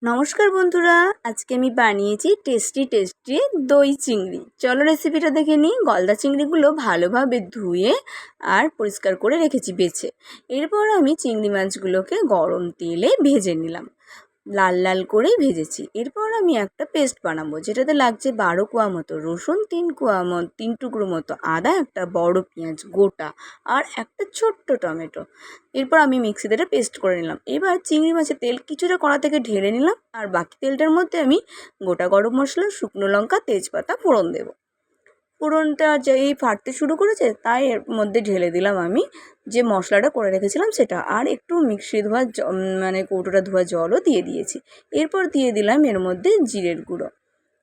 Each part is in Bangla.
নমস্কার বন্ধুরা, আজকে আমি বানিয়েছি টেস্টি দই চিংড়ি। চলো রেসিপিটা দেখে নিই। গলদা চিংড়িগুলো ভালোভাবে ধুয়ে আর পরিষ্কার করে রেখেছি বেছে। এরপর আমি চিংড়ি মাছগুলোকে গরম তেলে ভেজে নিলাম, লাল লাল করেই ভেজেছি। এরপর আমি একটা পেস্ট বানাবো, যেটাতে লাগছে 12 কোয়া মতো রসুন, 3 টুকরো মতো আদা, একটা বড় পেঁয়াজ গোটা আর একটা ছোট্ট টমেটো। এরপর আমি মিক্সিতে এটা পেস্ট করে নিলাম। এবার চিংড়ি মাছের তেল কিছুটা কড়া থেকে ঢেলে নিলাম, আর বাকি তেলটার মধ্যে আমি গোটা গরম মশলা, শুকনো লঙ্কা, তেজপাতা ফোড়ন দেবো। ফোড়নটা যেই ফাটতে শুরু করেছে, তাই এর মধ্যে ঢেলে দিলাম আমি যে মশলাটা করে রেখেছিলাম সেটা, আর একটু মিক্সি ধোয়া মানে কৌটোটা ধোয়া জলও দিয়ে দিয়েছি। এরপর দিয়ে দিলাম এর মধ্যে জিরের গুঁড়ো।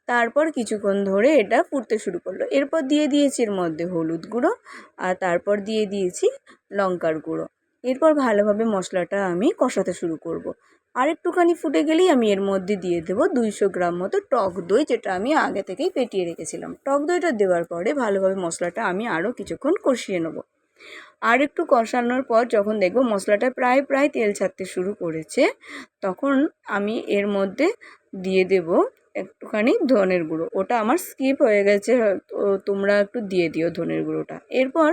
তারপর কিছুক্ষণ ধরে এটা ফুটতে শুরু করলো। এরপর দিয়ে দিয়েছি এর মধ্যে হলুদ গুঁড়ো, আর তারপর দিয়ে দিয়েছি লঙ্কার গুঁড়ো। এরপর ভালোভাবে মশলাটা আমি কষাতে শুরু করব। আর একটুখানি ফুটে গেলেই আমি এর মধ্যে দিয়ে দেবো 200 গ্রাম মতো টক দই, যেটা আমি আগে থেকেই ফেটিয়ে রেখেছিলাম। টক দইটা দেওয়ার পরে ভালোভাবে মশলাটা আমি আরও কিছুক্ষণ কষিয়ে নেবো। আর একটু কষানোর পর যখন দেখব মশলাটা প্রায় তেল ছাড়তে শুরু করেছে, তখন আমি এর মধ্যে দিয়ে দেব একটুখানি ধনের গুঁড়ো। ওটা আমার স্কিপ হয়ে গেছে, তো তোমরা একটু দিয়ে দিও ধনের গুঁড়োটা। এরপর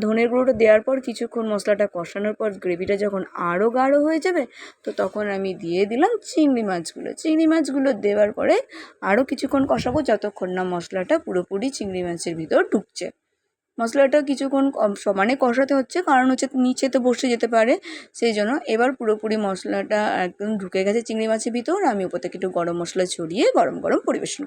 ধনের গুঁড়োটা দেওয়ার পর কিছুক্ষণ মশলাটা কষানোর পর গ্রেভিটা যখন আরও গাঢ় হয়ে যাবে, তো তখন আমি দিয়ে দিলাম চিংড়ি মাছগুলো। চিংড়ি মাছগুলো দেওয়ার পরে আরও কিছুক্ষণ কষাবো, যতক্ষণ না মশলাটা পুরোপুরি চিংড়ি মাছের ভিতর ঢুকছে। মশলাটা কিছুক্ষণ সমানে কষাতে হচ্ছে, কারণ হচ্ছে নিচে তো বসে যেতে পারে, সেই জন্য। এবার পুরোপুরি মশলাটা একদম ঢুকে গেছে চিংড়ি মাছের ভিতর। আমি উপর থেকে একটু গরম মশলা ছড়িয়ে গরম গরম পরিবেশন